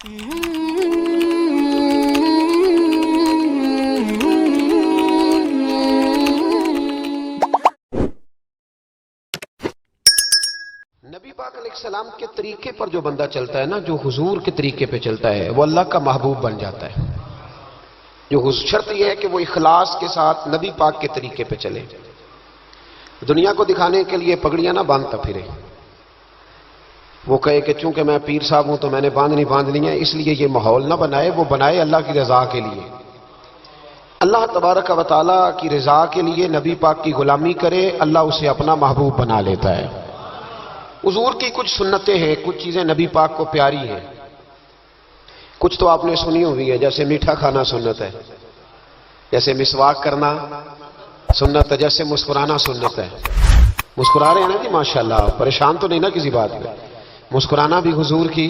نبی پاک علیہ السلام کے طریقے پر جو بندہ چلتا ہے نا، جو حضور کے طریقے پہ چلتا ہے، وہ اللہ کا محبوب بن جاتا ہے۔ جو شرط یہ ہے کہ وہ اخلاص کے ساتھ نبی پاک کے طریقے پہ چلے، دنیا کو دکھانے کے لیے پگڑیاں نہ باندھتا پھرے، وہ کہے کہ چونکہ میں پیر صاحب ہوں تو میں نے باندھنی ہے، اس لیے یہ ماحول نہ بنائے، وہ بنائے اللہ کی رضا کے لیے، اللہ تبارک و تعالیٰ کی رضا کے لیے نبی پاک کی غلامی کرے، اللہ اسے اپنا محبوب بنا لیتا ہے۔ حضور کی کچھ سنتیں ہیں، کچھ چیزیں نبی پاک کو پیاری ہیں، کچھ تو آپ نے سنی ہوئی ہے، جیسے میٹھا کھانا سنت ہے، جیسے مسواک کرنا سنت ہے، جیسے مسکرانا سنت ہے۔ مسکرا رہے ہیں نا جی ماشاءاللہ، پریشان تو نہیں نا کسی بات میں؟ مسکرانا بھی حضور کی،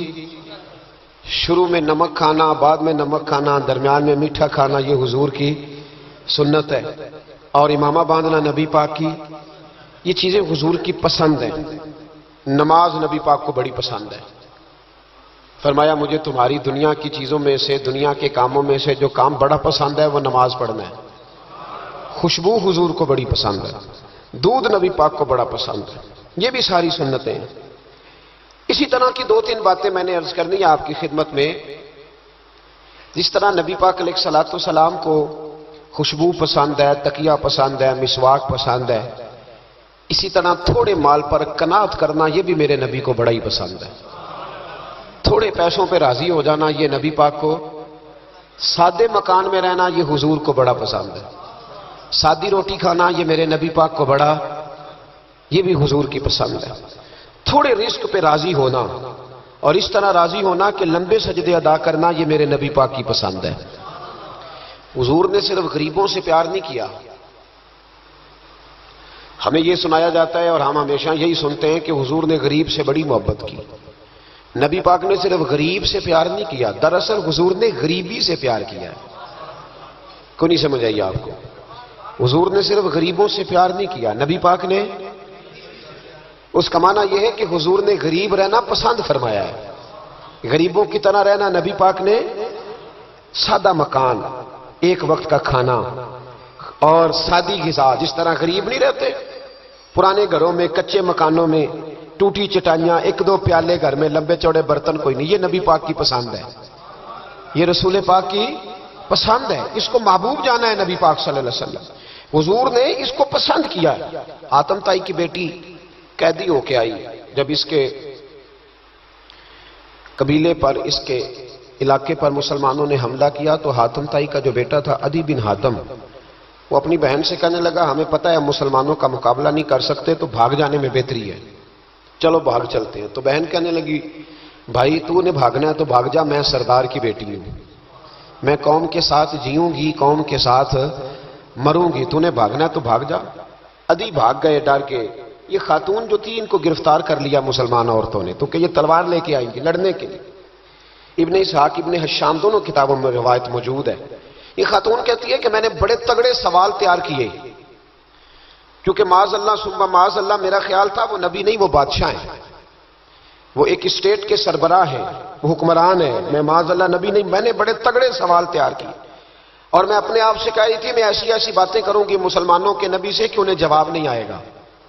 شروع میں نمک کھانا، بعد میں نمک کھانا، درمیان میں میٹھا کھانا، یہ حضور کی سنت ہے۔ اور امامہ باندھنا نبی پاک کی، یہ چیزیں حضور کی پسند ہیں۔ نماز نبی پاک کو بڑی پسند ہے، فرمایا مجھے تمہاری دنیا کی چیزوں میں سے، دنیا کے کاموں میں سے جو کام بڑا پسند ہے وہ نماز پڑھنا ہے۔ خوشبو حضور کو بڑی پسند ہے، دودھ نبی پاک کو بڑا پسند ہے، یہ بھی ساری سنتیں ہیں۔ اسی طرح کی دو تین باتیں میں نے عرض کرنی ہے آپ کی خدمت میں۔ جس طرح نبی پاک علیہ الصلوۃ والسلام کو خوشبو پسند ہے، تکیہ پسند ہے، مسواک پسند ہے، اسی طرح تھوڑے مال پر قناعت کرنا یہ بھی میرے نبی کو بڑا ہی پسند ہے۔ تھوڑے پیسوں پہ راضی ہو جانا یہ نبی پاک کو، سادے مکان میں رہنا یہ حضور کو بڑا پسند ہے، سادی روٹی کھانا یہ میرے نبی پاک کو بڑا، یہ بھی حضور کی پسند ہے۔ تھوڑے رزق پہ راضی ہونا اور اس طرح راضی ہونا کہ لمبے سجدے ادا کرنا یہ میرے نبی پاک کی پسند ہے۔ حضور نے صرف غریبوں سے پیار نہیں کیا، ہمیں یہ سنایا جاتا ہے اور ہم ہمیشہ یہی سنتے ہیں کہ حضور نے غریب سے بڑی محبت کی۔ نبی پاک نے صرف غریب سے پیار نہیں کیا، دراصل حضور نے غریبی سے پیار کیا ہے۔ کوئی نہیں سمجھ آئی آپ کو؟ حضور نے صرف غریبوں سے پیار نہیں کیا، نبی پاک نے، اس کا معنی یہ ہے کہ حضور نے غریب رہنا پسند فرمایا ہے۔ غریبوں کی طرح رہنا نبی پاک نے، سادہ مکان، ایک وقت کا کھانا اور سادی غذا، جس طرح غریب نہیں رہتے پرانے گھروں میں، کچے مکانوں میں، ٹوٹی چٹائیاں، ایک دو پیالے گھر میں، لمبے چوڑے برتن کوئی نہیں، یہ نبی پاک کی پسند ہے، یہ رسول پاک کی پسند ہے۔ اس کو محبوب جانا ہے نبی پاک صلی اللہ علیہ وسلم، حضور نے اس کو پسند کیا ہے۔ حاتم طائی کی بیٹی قیدی ہو کے آئی، جب اس کے قبیلے پر، اس کے علاقے پر مسلمانوں نے حملہ کیا تو حاتم طائی کا جو بیٹا تھا عدی بن حاتم، وہ اپنی بہن سے کہنے لگا ہمیں پتہ ہے مسلمانوں کا مقابلہ نہیں کر سکتے تو بھاگ جانے میں بہتری ہے، چلو بھاگ چلتے ہیں۔ تو بہن کہنے لگی بھائی تو نے بھاگنا ہے تو بھاگ جا، میں سردار کی بیٹی ہوں، میں قوم کے ساتھ جیوں گی، قوم کے ساتھ مروں گی، تو نے بھاگنا ہے تو بھاگ جا۔ عدی بھاگ گئے ڈر کے۔ یہ خاتون جو تھی ان کو گرفتار کر لیا مسلمان عورتوں نے، تو کہ یہ تلوار لے کے آئیں گی لڑنے کے لیے۔ ابن اسحاق ابن حشام دونوں کتابوں میں روایت موجود ہے۔ یہ خاتون کہتی ہے کہ میں نے بڑے تگڑے سوال تیار کیے، کیونکہ معاذ اللہ ثم معاذ اللہ میرا خیال تھا وہ نبی نہیں، وہ بادشاہ ہیں، وہ ایک اسٹیٹ کے سربراہ ہیں، وہ حکمران ہیں، میں معاذ اللہ نبی نہیں، میں نے بڑے تگڑے سوال تیار کیے اور میں اپنے آپ سے کہہ رہی تھی میں ایسی ایسی باتیں کروں گی مسلمانوں کے نبی سے کہ انہیں جواب نہیں آئے گا،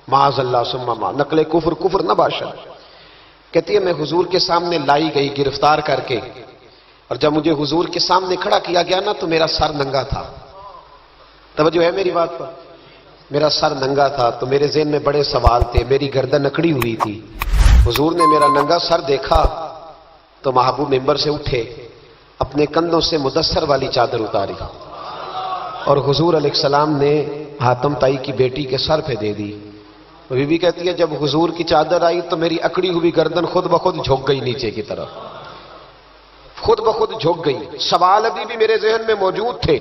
معاذ اللہ ثم معاذ، نقل کفر نہ باشد۔ کہتی ہے میں حضور کے سامنے لائی گئی گرفتار کر کے، اور جب مجھے حضور کے سامنے کھڑا کیا گیا نا تو میرا سر ننگا تھا، توجہ ہے میری بات پر، میرا سر ننگا تھا تو میرے ذہن میں بڑے سوال تھے، میری گردن اکڑی ہوئی تھی، حضور نے میرا ننگا سر دیکھا تو محبوب ممبر سے اٹھے، اپنے کندھوں سے مدثر والی چادر اتاری اور حضور علیہ السلام نے حاتم طائی کی بیٹی کے سر پہ دے دی۔ بی بی کہتی ہے جب حضور کی چادر آئی تو میری اکڑی ہوئی گردن خود بخود جھک گئی نیچے کی طرف، خود بخود جھک گئی، سوال ابھی بھی میرے ذہن میں موجود تھے۔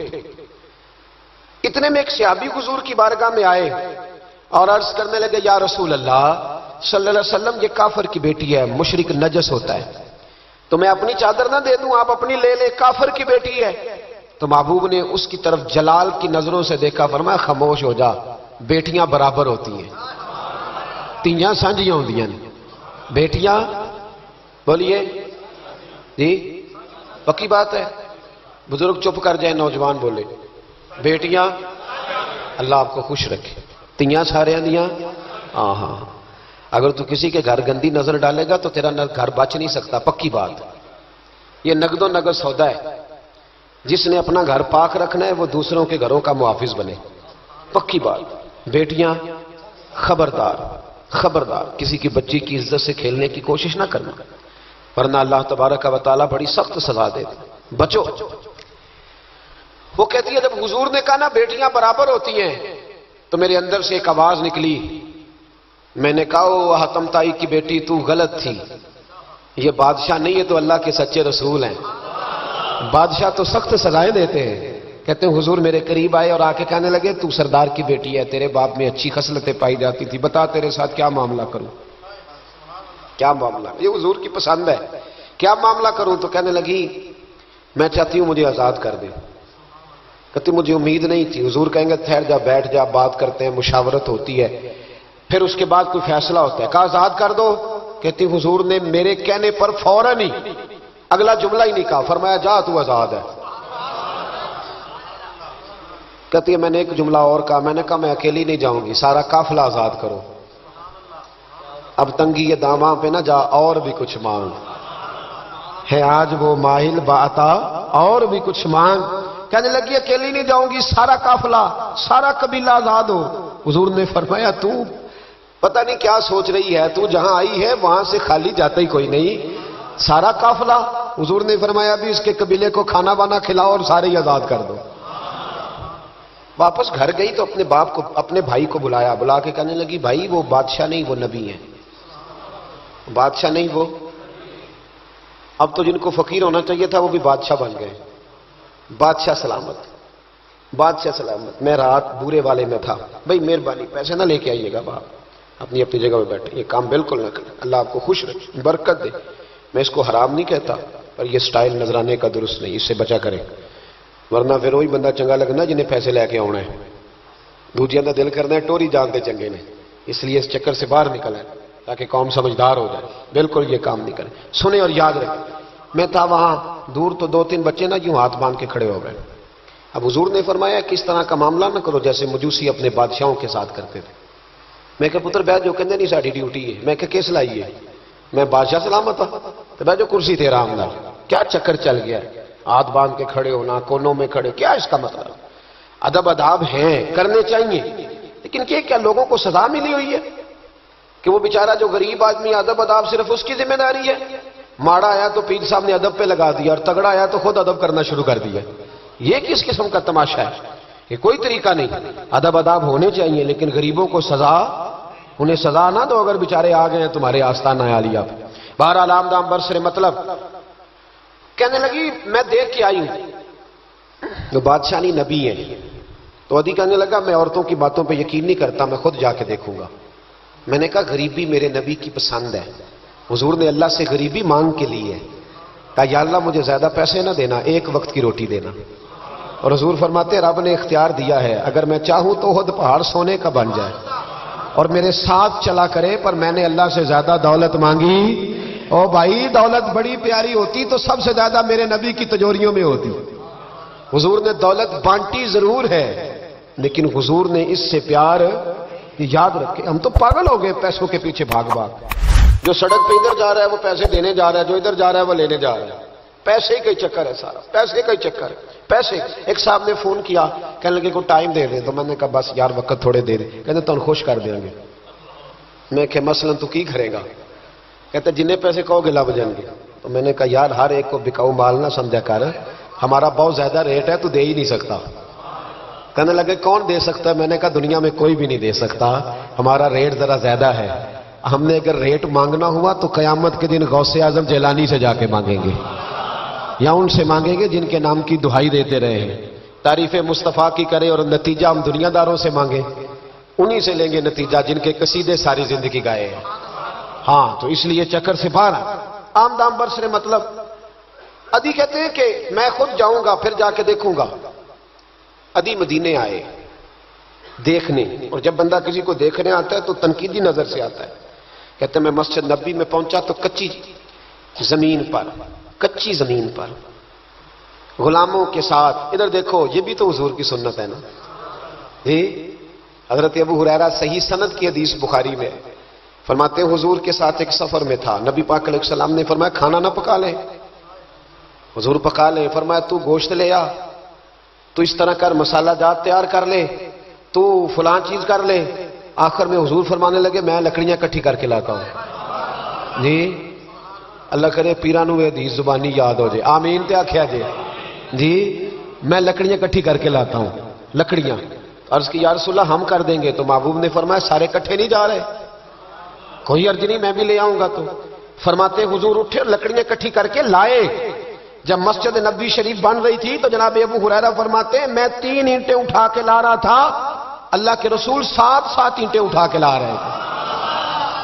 اتنے میں ایک صحابی حضور کی بارگاہ میں آئے اور عرض کرنے لگے یا رسول اللہ صلی اللہ علیہ وسلم یہ کافر کی بیٹی ہے، مشرک نجس ہوتا ہے، تو میں اپنی چادر نہ دے دوں، آپ اپنی لے لے، کافر کی بیٹی ہے۔ تو محبوب نے اس کی طرف جلال کی نظروں سے دیکھا، فرمایا خاموش ہو جا، بیٹیاں برابر ہوتی ہیں، تیاں سانجیاں ہوندیاں نے، بیٹیاں بولیے جی پکی بات ہے. بزرگ چپ کر جائیں, نوجوان بولے بیٹیاں اللہ آپ کو خوش رکھے, تیاں سارے دیاں. ہاں ہاں, اگر تو کسی کے گھر گندی نظر ڈالے گا تو تیرا گھر بچ نہیں سکتا, پکی بات. یہ نقد و نقد سودا ہے. جس نے اپنا گھر پاک رکھنا ہے وہ دوسروں کے گھروں کا محافظ بنے, پکی بات. بیٹیاں خبردار خبردار, کسی کی بچی کی عزت سے کھیلنے کی کوشش نہ کرنا, ورنہ اللہ تبارک و تعالیٰ بڑی سخت سزا دے. بچو. وہ کہتی ہے جب حضور نے کہا نا بیٹیاں برابر ہوتی ہیں تو میرے اندر سے ایک آواز نکلی. میں نے کہا او حاتم تائی کی بیٹی تو غلط تھی, یہ بادشاہ نہیں ہے تو اللہ کے سچے رسول ہیں. بادشاہ تو سخت سزائیں دیتے ہیں. کہتے ہیں حضور میرے قریب آئے اور آ کے کہنے لگے تو سردار کی بیٹی ہے, تیرے باپ میں اچھی خصلتیں پائی جاتی تھی, بتا تیرے ساتھ کیا معاملہ کروں, کیا معاملہ. یہ حضور کی پسند ہے, کیا معاملہ کروں. تو کہنے لگی میں چاہتی ہوں مجھے آزاد کر دے. کہتی مجھے امید نہیں تھی. حضور کہیں گے ٹھہر جا, بیٹھ جا, بات کرتے ہیں, مشاورت ہوتی ہے, پھر اس کے بعد کوئی فیصلہ ہوتا ہے. کہا آزاد کر دو. کہتی حضور نے میرے کہنے پر فوراً ہی اگلا جملہ ہی نہیں کہا, فرمایا جا تو آزاد ہے. کہتی ہے میں نے ایک جملہ اور کہا, میں نے کہا میں اکیلی نہیں جاؤں گی, سارا قافلہ آزاد کرو. اب تنگی یہ داماں پہ نہ جا, اور بھی کچھ مانگ ہے آج وہ ماہل باتا, اور بھی کچھ مانگ. کہنے لگی اکیلی نہیں جاؤں گی, سارا قافلہ سارا قبیلہ آزاد ہو. حضور نے فرمایا تو پتہ نہیں کیا سوچ رہی ہے, تو جہاں آئی ہے وہاں سے خالی جاتا ہی کوئی نہیں, سارا قافلہ. حضور نے فرمایا بھی اس کے قبیلے کو کھانا بانا کھلاؤ اور سارے ہی آزاد کر دو. واپس گھر گئی تو اپنے باپ کو, اپنے بھائی کو بلایا, بلا کے کہنے لگی بھائی وہ بادشاہ نہیں وہ نبی ہیں, بادشاہ نہیں وہ. اب تو جن کو فقیر ہونا چاہیے تھا وہ بھی بادشاہ بن گئے. بادشاہ سلامت, بادشاہ سلامت. میں رات بورے والے میں تھا, بھائی مہربانی پیسے نہ لے کے آئیے گا, باپ اپنی اپنی جگہ پہ بیٹھے, یہ کام بالکل نہ کریں, اللہ آپ کو خوش رکھے, برکت دے. میں اس کو حرام نہیں کہتا, پر یہ سٹائل نظرانے کا درست نہیں, اس سے بچا کریں, ورنہ پھر وہی بندہ چنگا لگنا جنہیں پیسے لے کے آنا ہے, دوجیاں کا دل کرنا ہے ٹوری جانتے چنگے نے. اس لیے اس چکر سے باہر نکل ہے تاکہ قوم سمجھدار ہو جائے. بالکل یہ کام نہیں کریں, سنیں اور یاد رکھیں. میں تھا وہاں دور تو 2-3 بچے نا یوں ہاتھ باندھ کے کھڑے ہو گئے. اب حضور نے فرمایا کس طرح کا معاملہ نہ کرو جیسے مجوسی اپنے بادشاہوں کے ساتھ کرتے تھے. میں کہ پتر بیٹھ جو, کہنے نہیں ساری ڈیوٹی ہے. میں کہ کس لائیے, میں بادشاہ سلامت ہوں, تو بیٹھ جو کرسی تھے آرام نال. کیا چکر چل گیا, ہاتھ باندھ کے کھڑے ہونا, کونوں میں کھڑے, کیا اس کا مطلب. ادب اداب ہیں کرنے چاہیے, لیکن کیا لوگوں کو سزا ملی ہوئی ہے کہ وہ بیچارہ جو غریب آدمی ادب اداب صرف اس کی ذمہ داری ہے. ماڑا آیا تو پیر صاحب نے ادب پہ لگا دیا, اور تگڑا آیا تو خود ادب کرنا شروع کر دیا. یہ کس قسم کا تماشا ہے, یہ کوئی طریقہ نہیں. ادب اداب ہونے چاہیے, لیکن غریبوں کو سزا, انہیں سزا نہ دو اگر بیچارے آ گئے ہیں تمہارے آستانہ عالیہ. بہرحال آمد برسر مطلب. کہنے لگی میں دیکھ کے آئی ہوں جو بادشاہ نہیں نبی ہیں. تو ادھی کہنے لگا میں عورتوں کی باتوں پہ یقین نہیں کرتا, میں خود جا کے دیکھوں گا. میں نے کہا غریبی میرے نبی کی پسند ہے. حضور نے اللہ سے غریبی مانگ کے لی ہے, کہا یا اللہ مجھے زیادہ پیسے نہ دینا, ایک وقت کی روٹی دینا. اور حضور فرماتے رب نے اختیار دیا ہے, اگر میں چاہوں تو خود پہاڑ سونے کا بن جائے اور میرے ساتھ چلا کرے, پر میں نے اللہ سے زیادہ دولت مانگی. او بھائی دولت بڑی پیاری ہوتی تو سب سے زیادہ میرے نبی کی تجوریوں میں ہوتی. حضور نے دولت بانٹی ضرور ہے, لیکن حضور نے اس سے پیار, یاد رکھے. ہم تو پاگل ہو گئے پیسوں کے پیچھے بھاگ بھاگ. جو سڑک پہ ادھر جا رہا ہے وہ پیسے دینے جا رہا ہے, جو ادھر جا رہا ہے وہ لینے جا رہا ہے. پیسے کا ہی چکر ہے سارا, پیسے کا ہی چکر ہے, پیسے. ایک صاحب نے فون کیا, کہنے لگے کو ٹائم دے دیں, تو میں نے کہا بس یار وقت تھوڑے دے دیں. کہتے تو خوش کر دیں گے. میں کہ مثلا تو کی کرے گا. کہتے جنہیں پیسے کہو گے لب جائیں گے. تو میں نے کہا یار ہر ایک کو بکاؤ مال نہ سمجھا کر, ہمارا بہت زیادہ ریٹ ہے تو دے ہی نہیں سکتا. کہنے لگے کون دے سکتا ہے. میں نے کہا دنیا میں کوئی بھی نہیں دے سکتا, ہمارا ریٹ ذرا زیادہ ہے. ہم نے اگر ریٹ مانگنا ہوا تو قیامت کے دن غوث اعظم جیلانی سے جا کے مانگیں گے, یا ان سے مانگیں گے جن کے نام کی دہائی دیتے رہے ہیں, تعریف مصطفیٰ کی کرے, اور نتیجہ ہم دنیا داروں سے مانگیں, انہی سے لیں گے نتیجہ جن کے قصیدے ساری زندگی گائے ہیں. ہاں تو اس لیے چکر سے باہر. آمد برسر مطلب. ادھی کہتے ہیں کہ میں خود جاؤں گا پھر جا کے دیکھوں گا. ادھی مدینے آئے دیکھنے, اور جب بندہ کسی کو دیکھنے آتا ہے تو تنقیدی نظر سے آتا ہے. کہتے ہیں میں مسجد نبی میں پہنچا تو کچی زمین پر غلاموں کے ساتھ. ادھر دیکھو یہ بھی تو حضور کی سنت ہے نا. حضرت ابو ہریرہ صحیح سند کی حدیث بخاری میں فرماتے ہیں حضور کے ساتھ ایک سفر میں تھا. نبی پاک علیہ السلام نے فرمایا کھانا نہ پکا لیں. حضور پکا لیں. فرمایا تو گوشت لے آ, تو اس طرح کر, مسالہ جات تیار کر لے, تو فلاں چیز کر لے. آخر میں حضور فرمانے لگے میں لکڑیاں اکٹھی کر کے لاتا ہوں. جی اللہ کرے پیرانو حدیث زبانی یاد ہو جائے. آمین تے آخیا جی میں لکڑیاں اکٹھی کر کے لاتا ہوں. لکڑیاں. عرض کی یا رسول اللہ ہم کر دیں گے. تو محبوب نے فرمایا سارے اکٹھے نہیں جا رہے, کوئی عرض نہیں میں بھی لے آؤں گا. تو فرماتے حضور اٹھے اور لکڑیاں اکٹھی کر کے لائے. جب مسجد نبوی شریف بن رہی تھی تو جناب ابو ہریرہ فرماتے ہیں میں 3 اینٹیں اٹھا کے لا رہا تھا, اللہ کے رسول 7 اینٹیں اٹھا کے لا رہے تھے.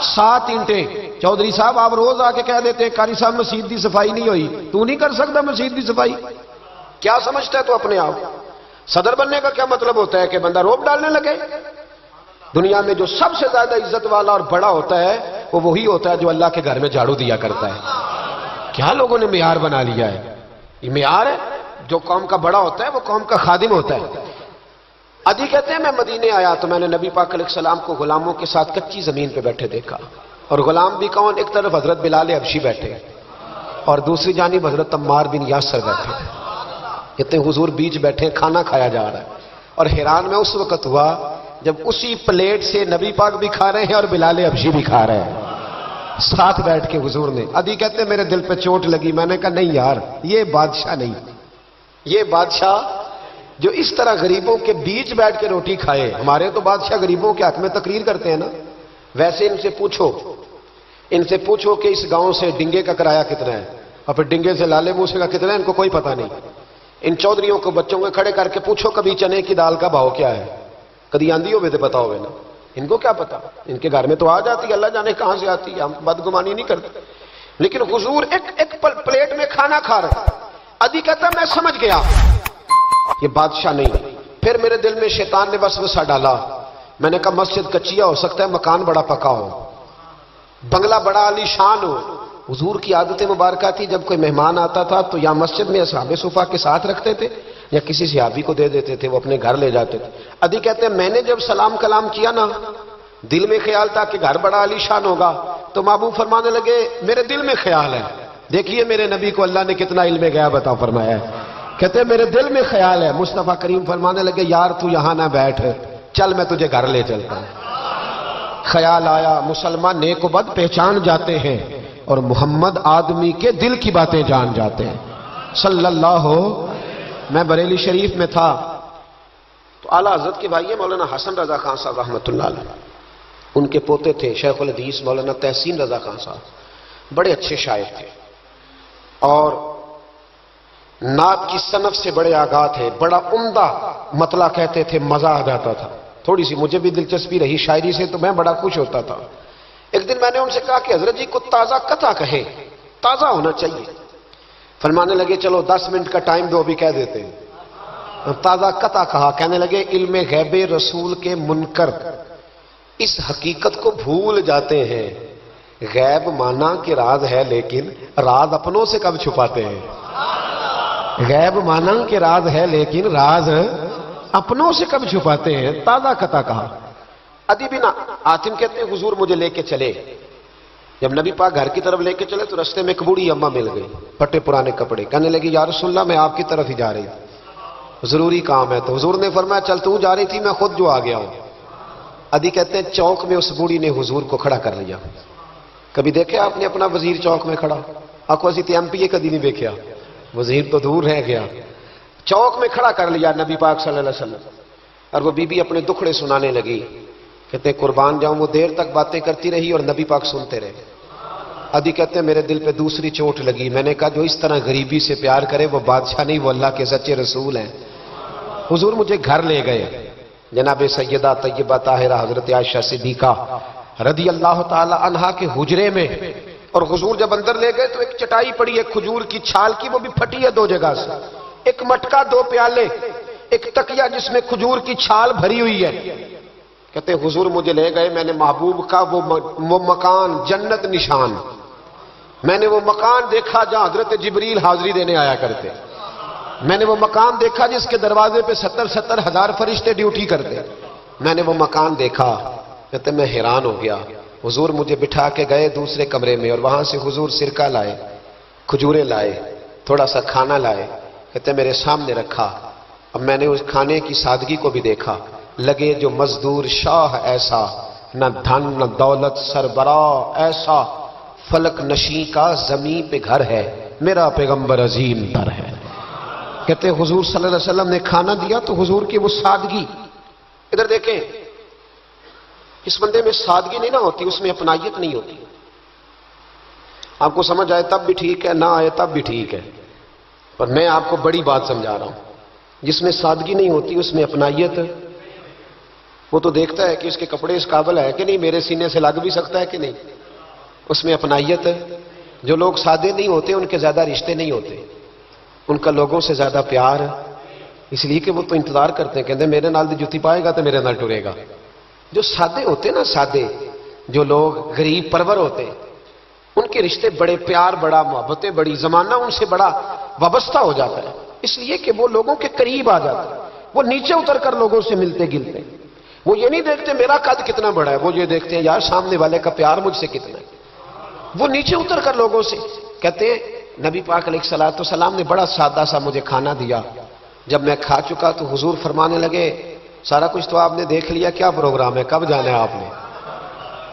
7 اینٹیں. چودھری صاحب آپ روز آ کے کہہ دیتے ہیں قاری صاحب مسجد کی صفائی نہیں ہوئی. تو نہیں کر سکتا مسجد کی صفائی؟ کیا سمجھتا ہے تو اپنے آپ؟ صدر بننے کا کیا مطلب ہوتا ہے کہ بندہ روب ڈالنے لگے؟ دنیا میں جو سب سے زیادہ عزت والا اور بڑا ہوتا ہے وہ وہی ہوتا ہے جو اللہ کے گھر میں جھاڑو دیا کرتا ہے. کیا لوگوں نے معیار بنا لیا ہے. یہ معیار ہے. جو قوم کا بڑا ہوتا ہے وہ قوم کا خادم ہوتا ہے. عدی کہتے ہیں میں مدینے آیا تو میں نے نبی پاک علیہ السلام کو غلاموں کے ساتھ کچی زمین پہ بیٹھے دیکھا. اور غلام بھی کون؟ ایک طرف حضرت بلال حبشی بیٹھے اور دوسری جانب حضرت عمار بن یاسر بیٹھے. کہتے ہیں حضور بیچ بیٹھے, کھانا کھایا جا رہا ہے. اور حیران میں اس وقت ہوا جب اسی پلیٹ سے نبی پاک بھی کھا رہے ہیں اور بلال حبشی بھی کھا رہے ہیں ساتھ بیٹھ کے حضور نے. عدی کہتے ہیں میرے دل پہ چوٹ لگی. میں نے کہا نہیں یار, یہ بادشاہ نہیں. یہ بادشاہ جو اس طرح غریبوں کے بیچ بیٹھ کے روٹی کھائے. ہمارے تو بادشاہ غریبوں کے حق میں تقریر کرتے ہیں نا. ویسے ان سے پوچھو کہ اس گاؤں سے ڈنگے کا کرایہ کتنا ہے, اور پھر ڈنگے سے لالے موسے کا کتنا ہے, ان کو کوئی پتہ نہیں. ان چودھریوں کو بچوں کو کھڑے کر کے پوچھو کبھی چنے کی دال کا بھاؤ کیا ہے, کدی آندھی ہوئے تو پتا ہوئے نا. ان کو کیا پتا, ان کے گھر میں تو آ جاتی ہے, اللہ جانے کہاں سے آتی ہے. ہم بدگمانی نہیں کرتے. لیکن حضور ایک پلیٹ میں کھانا کھا رہے. عدی کہتا میں سمجھ گیا یہ بادشاہ نہیں. پھر میرے دل میں شیطان نے وسوسہ ڈالا. میں نے کہا مسجد کچیا ہو سکتا ہے, مکان بڑا پکا ہو, بنگلہ بڑا عالی شان ہو. حضور کی عادت مبارکہ تھی جب کوئی مہمان آتا تھا تو یا مسجد میں اصحاب صفا کے ساتھ رکھتے تھے یا کسی صحابی کو دے دیتے تھے, وہ اپنے گھر لے جاتے تھے. عدی کہتے ہیں میں نے جب سلام کلام کیا نا, دل میں خیال تھا کہ گھر بڑا عالی شان ہوگا. تو محبوب فرمانے لگے میرے دل میں خیال ہے. دیکھیے میرے نبی کو اللہ نے کتنا علم غیب عطا فرمایا ہے. کہتے ہیں میرے دل میں خیال ہے. مصطفیٰ کریم فرمانے لگے یار تو یہاں نہ بیٹھ, چل میں تجھے گھر لے چلتا ہوں. خیال آیا. مسلمان نیک و بد پہچان جاتے ہیں اور محمد آدمی کے دل کی باتیں جان جاتے ہیں صلی اللہ. میں بریلی شریف میں تھا تو اعلیٰ حضرت کے بھائی مولانا حسن رضا خان صاحب رحمۃ اللہ علیہ, ان کے پوتے تھے شیخ الحدیث مولانا تحسین رضا خان صاحب, بڑے اچھے شاعر تھے اور نعت کی صنف سے بڑے آگاہ تھے. بڑا عمدہ مطلع کہتے تھے, مزہ آ جاتا تھا. تھوڑی سی مجھے بھی دلچسپی رہی شاعری سے تو میں بڑا خوش ہوتا تھا. ایک دن میں نے ان سے کہا کہ حضرت جی کو تازہ قطع کہے, تازہ ہونا چاہیے. فرمانے لگے چلو 10 منٹ کا ٹائم دو, ابھی کہہ دیتے ہیں. تازہ قطع کہا. کہنے لگے علم غیب رسول کے منکر اس حقیقت کو بھول جاتے ہیں, غیب مانا کہ راز ہے لیکن راز اپنوں سے کب چھپاتے ہیں. غیب مانا کہ راز ہے لیکن راز اپنوں سے کب چھپاتے ہیں. تازہ قطع کہا. عدی بن حاتم کہتے ہیں حضور مجھے لے کے چلے. جب نبی پاک گھر کی طرف لے کے چلے تو رستے میں ایک بوڑھی اماں مل گئی, پھٹے پرانے کپڑے. کہنے لگی یا رسول اللہ میں آپ کی طرف ہی جا رہی تھی, ضروری کام ہے. تو حضور نے فرمایا چل تو جا رہی تھی, میں خود جو آ گیا ہوں. عدی کہتے ہیں چوک میں اس بوڑھی نے حضور کو کھڑا کر لیا. کبھی دیکھے آپ نے اپنا وزیر چوک میں کھڑا؟ آپ کو ایسی ایم پی اے کبھی نہیں دیکھا, وزیر تو دور رہ گیا. چوک میں کھڑا کر لیا نبی پاک صلی اللہ علیہ وسلم, اور وہ بی بی اپنے دکھڑے سنانے لگی. کہتے ہیں قربان جاؤں وہ دیر تک باتیں کرتی رہی اور نبی پاک سنتے رہے. عدی کہتے ہیں میرے دل پہ دوسری چوٹ لگی. میں نے کہا جو اس طرح غریبی سے پیار کرے وہ بادشاہ نہیں, وہ اللہ کے سچے رسول ہیں. حضور مجھے گھر لے گئے. جناب سیدہ طیبہ طاہرہ حضرت عائشہ صدیقہ رضی اللہ تعالی عنہا کے حجرے میں, اور حضور جب اندر لے گئے تو ایک چٹائی پڑی ہے کھجور کی چھال کی, وہ بھی پھٹی ہے 2 جگہ سے, ایک مٹکا 2 پیالے, ایک تکیہ جس میں کھجور کی چھال بھری ہوئی ہے. کہتے ہیں حضور مجھے لے گئے. میں نے محبوب کا وہ مکان جنت نشان, میں نے وہ مکان دیکھا جہاں حضرت جبریل حاضری دینے آیا کرتے. میں نے وہ مکان دیکھا جس کے دروازے پہ 70 ہزار فرشتے ڈیوٹی کرتے. میں نے وہ مکان دیکھا. کہتے میں حیران ہو گیا. حضور مجھے بٹھا کے گئے دوسرے کمرے میں اور وہاں سے حضور سرکہ لائے, کھجورے لائے, تھوڑا سا کھانا لائے. کہتے میرے سامنے رکھا. اب میں نے اس کھانے کی سادگی کو بھی دیکھا. لگے جو مزدور شاہ ایسا, نہ دھن نہ دولت سربراہ ایسا, فلک نشیں کا زمین پہ گھر ہے, میرا پیغمبر عظیم در ہے. کہتے حضور صلی اللہ علیہ وسلم نے کھانا دیا تو حضور کی وہ سادگی. ادھر دیکھیں, اس بندے میں سادگی نہیں نہ ہوتی, اس میں اپنائیت نہیں ہوتی. آپ کو سمجھ آئے تب بھی ٹھیک ہے, نہ آئے تب بھی ٹھیک ہے, پر میں آپ کو بڑی بات سمجھا رہا ہوں. جس میں سادگی نہیں ہوتی اس میں اپنائیت. وہ تو دیکھتا ہے کہ اس کے کپڑے اس قابل ہے کہ نہیں, میرے سینے سے لگ بھی سکتا ہے کہ نہیں, اس میں اپنائیت. جو لوگ سادے نہیں ہوتے ان کے زیادہ رشتے نہیں ہوتے, ان کا لوگوں سے زیادہ پیار, اس لیے کہ وہ تو انتظار کرتے ہیں, کہتے ہیں میرے نال دی جُتی پائے گا تو میرے نال ٹرے گا. جو سادے ہوتے نا, سادے جو لوگ غریب پرور ہوتے, ان کے رشتے بڑے پیار, بڑا محبتیں بڑی, زمانہ ان سے بڑا وابستہ ہو جاتا ہے, اس لیے کہ وہ لوگوں کے قریب آ جاتا ہے. وہ نیچے اتر کر لوگوں سے ملتے گلتے. وہ یہ نہیں دیکھتے میرا قد کتنا بڑا ہے, وہ یہ دیکھتے ہیں یار سامنے والے کا پیار مجھ سے کتنا ہے. وہ نیچے اتر کر لوگوں سے کہتے ہیں نبی پاک علیہ الصلوۃ والسلام نے بڑا سادہ سا مجھے کھانا دیا. جب میں کھا چکا تو حضور فرمانے لگے سارا کچھ تو آپ نے دیکھ لیا, کیا پروگرام ہے, کب جانا ہے آپ نے؟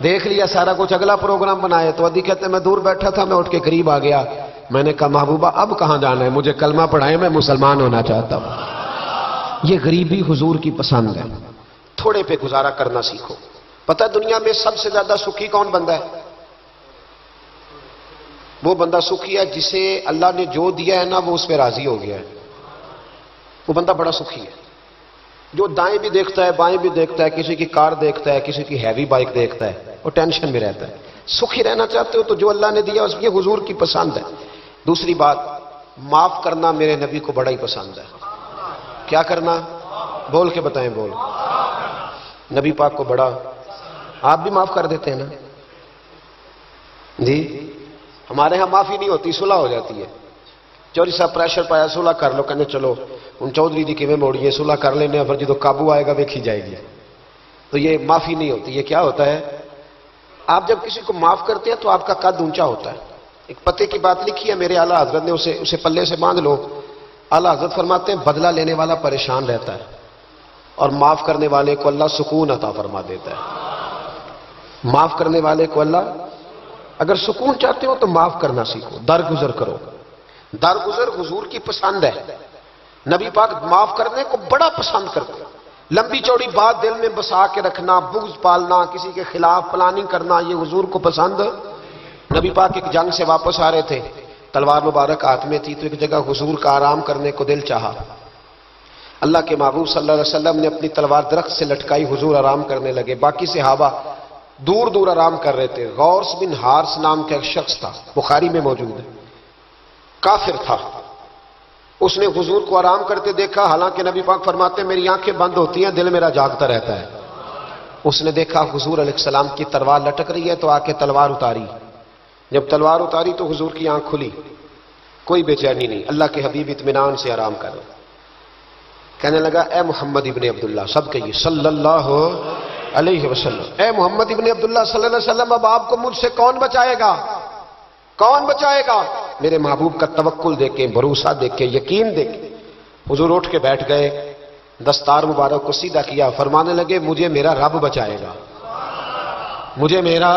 دیکھ لیا سارا کچھ, اگلا پروگرام بنایا. تو ادھی کہتے ہیں میں دور بیٹھا تھا, میں اٹھ کے قریب آ گیا. میں نے کہا محبوبہ اب کہاں جانا ہے, مجھے کلمہ پڑھائے, میں مسلمان ہونا چاہتا ہوں. یہ غریبی حضور کی پسند ہے. تھوڑے پہ گزارا کرنا سیکھو. پتہ دنیا میں سب سے زیادہ سکھی کون بندہ ہے؟ وہ بندہ سکھی ہے جسے اللہ نے جو دیا ہے نا وہ اس پہ راضی ہو گیا ہے. وہ بندہ بڑا سکھی ہے. جو دائیں بھی دیکھتا ہے بائیں بھی دیکھتا ہے, کسی کی کار دیکھتا ہے, کسی کی ہیوی بائک دیکھتا ہے, وہ ٹینشن میں رہتا ہے. سکھی رہنا چاہتے ہو تو جو اللہ نے دیا اس یہ حضور کی پسند ہے. دوسری بات, معاف کرنا میرے نبی کو بڑا ہی پسند ہے. کیا کرنا؟ بول کے بتائیں. بول. نبی پاک کو بڑا. آپ بھی معاف کر دیتے ہیں نا جی؟ ہمارے ہاں معافی نہیں ہوتی, صلح ہو جاتی ہے. چوری صاحب پریشر پایا, صلح کر لو, کہنے چلو ان چودھری جی کیویں موڑیے, صلح کر لینے ہیں, پھر جدو قابو آئے گا دیکھی جائے گی. تو یہ معافی نہیں ہوتی. یہ کیا ہوتا ہے؟ آپ جب کسی کو معاف کرتے ہیں تو آپ کا قد اونچا ہوتا ہے. ایک پتے کی بات لکھی ہے میرے اعلیٰ حضرت نے, اسے پلے سے باندھ لو. اعلیٰ حضرت فرماتے ہیں بدلہ لینے والا پریشان رہتا ہے اور معاف کرنے والے کو اللہ سکون عطا فرما دیتا ہے. معاف کرنے والے کو اللہ, اگر سکون چاہتے ہو تو معاف کرنا سیکھو, درگزر کرو. درگزر حضور کی پسند ہے. نبی پاک معاف کرنے کو بڑا پسند کرتے ہیں. لمبی چوڑی بات دل میں بسا کے رکھنا, بغض پالنا, کسی کے خلاف پلاننگ کرنا, یہ حضور کو پسند. نبی پاک ایک جنگ سے واپس آ رہے تھے, تلوار مبارک ہاتھ میں تھی, تو ایک جگہ حضور کا آرام کرنے کو دل چاہا. اللہ کے محبوب صلی اللہ علیہ وسلم نے اپنی تلوار درخت سے لٹکائی, حضور آرام کرنے لگے. باقی صحابہ دور دور آرام کر رہے تھے. غوث بن حارث نام کا ایک شخص تھا, بخاری میں موجود ہے, کافر تھا. اس نے حضور کو آرام کرتے دیکھا, حالانکہ نبی پاک فرماتے ہیں میری آنکھیں بند ہوتی ہیں, دل میرا جاگتا رہتا ہے. اس نے دیکھا حضور علیہ السلام کی تلوار لٹک رہی ہے, تو آ کے تلوار اتاری. جب تلوار اتاری تو حضور کی آنکھ کھلی, کوئی بے چینی نہیں. اللہ کے حبیب اطمینان سے آرام کر رہے. کہنے لگا اے محمد ابن عبداللہ, سب کہیے صلی اللہ علیہ وسلم, اے محمد ابن عبداللہ صلی اللہ علیہ وسلم, اب آپ کو مجھ سے کون بچائے گا؟ کون بچائے گا؟ میرے محبوب کا توکل دیکھ کے, بھروسہ دیکھ کے, یقین دیکھ کے حضور اٹھ کے بیٹھ گئے, دستار مبارک کو سیدھا کیا, فرمانے لگے مجھے میرا رب بچائے گا, مجھے میرا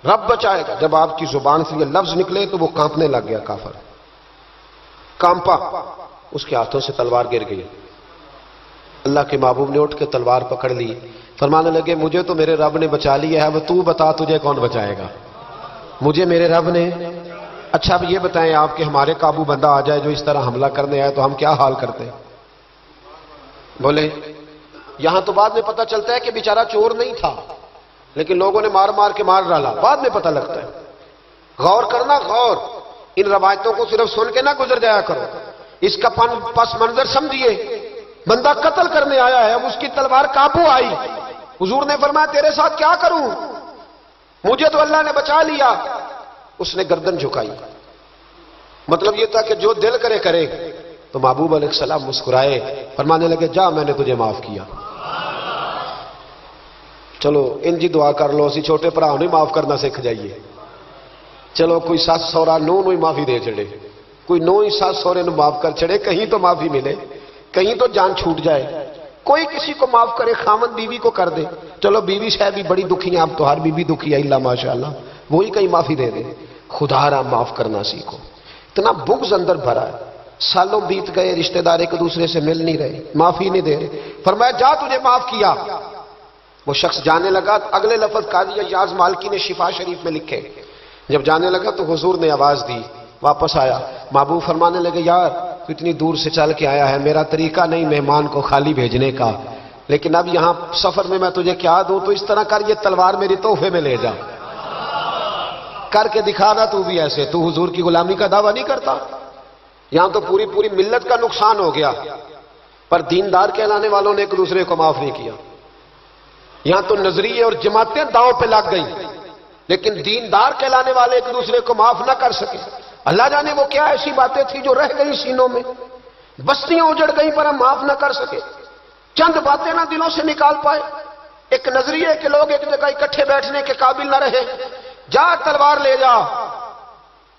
رب بچائے گا. جب آپ کی زبان سے یہ لفظ نکلے تو وہ کانپنے لگ گیا, کافر کانپا, اس کے ہاتھوں سے تلوار گر گئی. اللہ کے محبوب نے اٹھ کے تلوار پکڑ لی, فرمانے لگے مجھے تو میرے رب نے بچا لیا ہے, اب تو بتا تجھے کون بچائے گا؟ مجھے میرے رب نے. اچھا اب یہ بتائیں آپ کہ ہمارے قابو بندہ آ جائے جو اس طرح حملہ کرنے آئے, تو ہم کیا حال کرتے ہیں؟ بولے. یہاں تو بعد میں پتہ چلتا ہے کہ بیچارہ چور نہیں تھا, لیکن لوگوں نے مار مار کے مار ڈالا, بعد میں پتہ لگتا ہے. غور کرنا, غور. ان روایتوں کو صرف سن کے نہ گزر جایا کرو, اس کا پس منظر سمجھیے. بندہ قتل کرنے آیا ہے, اب اس کی تلوار قابو آئی, حضور نے فرمایا تیرے ساتھ کیا کروں, مجھے تو اللہ نے بچا لیا. اس نے گردن جھکائی. مطلب یہ تھا کہ جو دل کرے کرے, تو محبوب علیہ السلام مسکرائے، فرمانے لگے جا میں نے تجھے معاف کیا۔ چلو انجی دعا کر لو، اسی چھوٹے بھرا نہیں معاف کرنا سکھ جائیے۔ چلو کوئی سس سورا نو ہی معافی دے چڑے، کوئی نو ہی سس سورے نو معاف کر چڑے، کہیں تو معافی ملے، کہیں تو جان چھوٹ جائے۔ کوئی کسی کو معاف کرے، خامن بیوی کو کر دے، چلو بیوی شاید بھی بڑی دکھی ہیں، اب تو ہر بیوی دکھی ہے اللہ ماشاءاللہ، وہی کہیں معافی دے دے۔ خدا را معاف کرنا سیکھو۔ اتنا بغض اندر بھرا ہے، سالوں بیت گئے، رشتہ دار ایک دوسرے سے مل نہیں رہے، معافی نہیں دے رہے۔ فرمایا جا تجھے معاف کیا۔ وہ شخص جانے لگا، اگلے لفظ قاضی ایاز مالکی نے شفا شریف میں لکھے، جب جانے لگا تو حضور نے آواز دی، واپس آیا۔ محبوب فرمانے لگے یار تو اتنی دور سے چل کے آیا ہے، میرا طریقہ نہیں مہمان کو خالی بھیجنے کا، لیکن اب یہاں سفر میں میں تجھے کیا دوں، تو اس طرح کر، یہ تلوار میری تحفے میں لے جا، کر کے دکھانا تو بھی ایسے، تو حضور کی غلامی کا دعویٰ نہیں کرتا۔ یہاں تو پوری پوری ملت کا نقصان ہو گیا، پر دیندار کہلانے والوں نے ایک دوسرے کو معاف نہیں کیا۔ یہاں تو نظریے اور جماعتیں داؤں پہ لگ گئی، لیکن دیندار کہلانے والے ایک دوسرے کو معاف نہ کر سکے۔ اللہ جانے وہ کیا ایسی باتیں تھی جو رہ گئی سینوں میں، بستیاں اجڑ گئی پر ہم معاف نہ کر سکے، چند باتیں نہ دلوں سے نکال پائے، ایک نظریے کے لوگ ایک جگہ اکٹھے بیٹھنے کے قابل نہ رہے، جا تلوار لے جا۔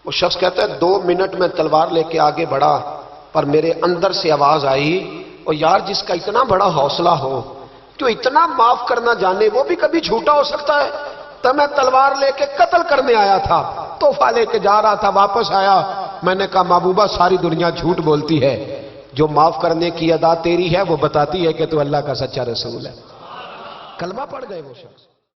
وہ شخص کہتا ہے 2 منٹ میں تلوار لے کے آگے بڑھا، پر میرے اندر سے آواز آئی، اور یار جس کا اتنا بڑا حوصلہ ہو، جو اتنا معاف کرنا جانے، وہ بھی کبھی جھوٹا ہو سکتا ہے؟ تو میں تلوار لے کے قتل کرنے آیا تھا، تحفہ لے کے جا رہا تھا، واپس آیا، میں نے کہا محبوبہ ساری دنیا جھوٹ بولتی ہے، جو معاف کرنے کی ادا تیری ہے وہ بتاتی ہے کہ تو اللہ کا سچا رسول ہے۔ کلمہ پڑھ گئے وہ شخص۔